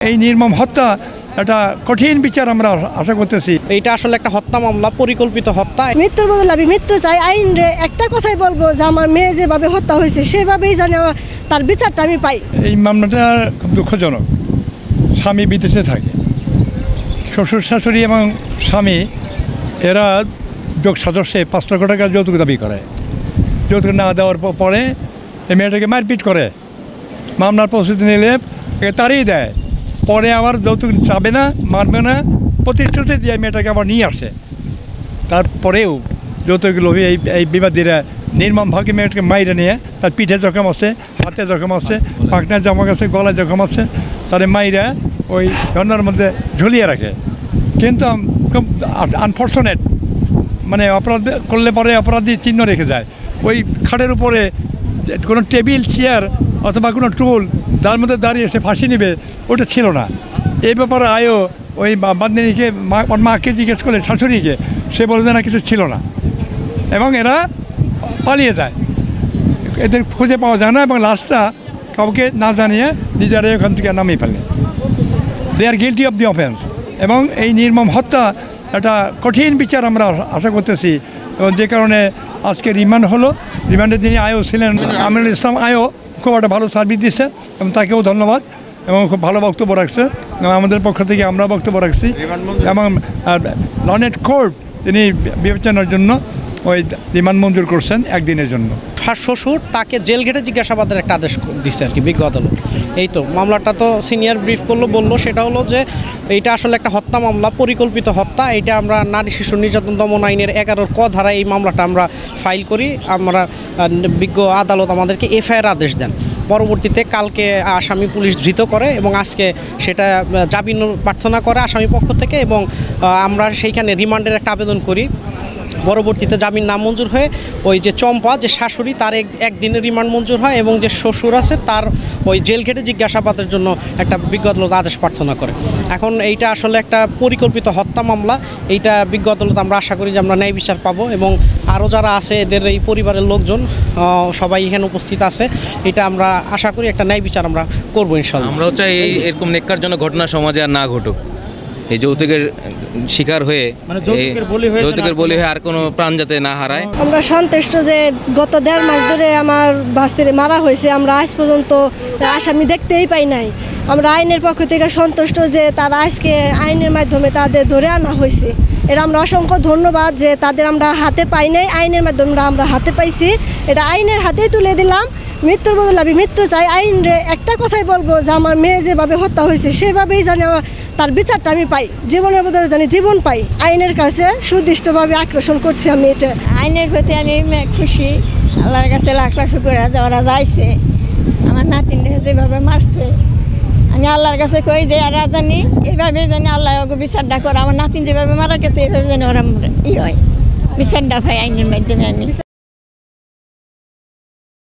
এই নির্মম হত্যা একটা কঠিন বিচার আমরা আশা করতেছি। এটা আসলে একটা হত্যা মামলা, পরিকল্পিত হত্যা। মৃত্যুর বদলে আমি মৃত্যু চাই। আইন রে একটা কথাই বলবো যে আমার মেয়ে যেভাবে হত্যা হয়েছে সেভাবেই যেন তার বিচারটা আমি পাই। এই মামলাটা খুব দুঃখজনক। স্বামী বিদেশে থাকে, শ্বশুর শাশুড়ি এবং স্বামী এরা যোগ সদস্যে 5 লক্ষ টাকা যৌতুক দাবি করে। যৌতুক না দেওয়ার পরে এই মেয়েটাকে মারপিট করে। মামলার প্রস্তুতি নিলে তাড়িয়ে দেয়, পরে আবার যৌতুক চাবে না, মারবে না, প্রতিশ্রুতি দিয়ে মেয়েটাকে আবার নিয়ে আসে। তারপরেও যৌতুক লোভী এই বিবাদীরা নির্মমভাবে মেয়েটাকে মাইরে নিয়ে তার পিঠে জখম আছে, হাতে জখম আছে, পাখনায় জখম আছে, গলায় জখম আছে, তারে মাইরা ওই ঝর্নার মধ্যে ঝুলিয়ে রাখে। কিন্তু খুব আনফর্চুনেট, মানে অপরাধ করলে পরে অপরাধী চিহ্ন রেখে যায়। ওই খাটের উপরে কোনো টেবিল, চেয়ার অথবা কোনো টুল তার মধ্যে দাঁড়িয়ে সে ফাঁসি নেবে ওটা ছিল না। এই ব্যাপারে আয়ও ওই বান্দিনীকে মাকে জিজ্ঞেস করলে, শাশুড়িকে, সে বলে না কিছু ছিল না, এবং এরা পালিয়ে যায়। এদের খুঁজে পাওয়া যায় না এবং লাশটা কাউকে না জানিয়ে নিজেরাই ওখান থেকে নামিয়ে ফেলে। They are guilty of the offence. এবং এই নির্মম হত্যা একটা কঠিন বিচার আমরা আশা করতেছি, এবং যে কারণে আজকে রিমান্ড হলো। রিমান্ডের যিনি আয়ও ছিলেন, আমিনুল ইসলাম আয়ও, খুব একটা ভালো সার্ভিস দিচ্ছে এবং তাকেও ধন্যবাদ, এবং খুব ভালো বক্তব্য রাখছে। আমাদের পক্ষ থেকে আমরা বক্তব্য রাখছি, এবং লনেট কোর্ট তিনি বিবেচনার জন্য ওই রিমান্ড মঞ্জুর করছেন 1 দিনের জন্য। শ্বশুর তাকে জেল ঘেটে জিজ্ঞাসাবাদের একটা আদেশ দিচ্ছে আর কি বিজ্ঞ আদালত। এই তো মামলাটা তো সিনিয়র ব্রিফ বললো সেটা হলো যে এইটা আসলে একটা হত্যা মামলা, পরিকল্পিত হত্যা। এটা আমরা নারী শিশু নির্যাতন দমন আইনের 11 ক ধারায় এই মামলাটা আমরা ফাইল করি। আমরা বিজ্ঞ আদালত আমাদেরকে এফআইআর আদেশ দেন। পরবর্তীতে কালকে আসামি পুলিশ ধৃত করে এবং আজকে সেটা জামিন প্রার্থনা করে আসামি পক্ষ থেকে, এবং আমরা সেইখানে রিমান্ডের একটা আবেদন করি। পরবর্তীতে জামিন নামঞ্জুর হয়ে ওই যে চম্পা, যে শাশুড়ি, তার 1 দিনের রিমান্ড মঞ্জুর হয়, এবং যে শ্বশুর আছে তার ওই জেল ঘেটে জিজ্ঞাসাবাদের জন্য একটা বিজ্ঞ আদালত আদেশ প্রার্থনা করে। এখন এইটা আসলে একটা পরিকল্পিত হত্যা মামলা। এইটা বিজ্ঞ আদালত আমরা আশা করি যে আমরা ন্যায় বিচার পাবো, এবং আরও যারা আছে এদের এই পরিবারের লোকজন সবাই এখানে উপস্থিত আছে। এটা আমরা আশা করি একটা ন্যায় বিচার আমরা করবো ইনশাআল্লাহ। আমরাও চাই এরকম নেককারজনক ঘটনা সমাজে আর না ঘটুক। এই যৌতুকের শিকার হয়ে, যৌতুকের বলি হয়ে আর কোনো প্রাণ যাতে না হারায়। আমরা সন্তুষ্ট যে গত 1.5 মাস ধরে আমার ভাস্তিরে মারা হয়েছে, আমরা আজ পর্যন্ত আসামি দেখতেই পাই নাই। আমরা আইনের পক্ষ থেকে সন্তুষ্ট যে তারা আজকে আইনের মাধ্যমে তাদের ধরে আনা হয়েছে। এটা আমরা অসংখ্য ধন্যবাদ যে তাদের আমরা হাতে পাই নাই, আইনের মাধ্যমে আমরা হাতে পাইছি। এটা আইনের হাতেই তুলে দিলাম। মৃত্যুর বদলে আমি মৃত্যু চাই। আইন রে একটা কথাই বলবো যে আমার মেয়ে যেভাবে হত্যা হয়েছে সেভাবেই যেন তার বিচারটা আমি পাই, জীবনের বদলে জানি জীবন পাই। আইনের কাছে সুদৃষ্টভাবে আকর্ষণ করছি আমি। এটা আইনের প্রতি আমি খুশি। আল্লাহর কাছে লাখ লাখ শুকর যাওয়ারা যাইছে, আমার নাতিনরা যেভাবে মারছে, আমি আল্লাহর কাছে কই যে আর জানি এইভাবে জানি আল্লাহ ওকে বিচারটা করে। আমার নাতিন যেভাবে মারা গেছে এইভাবে যেন ওরা হয় বিচারটা পাই আইনের মাধ্যমে। আমি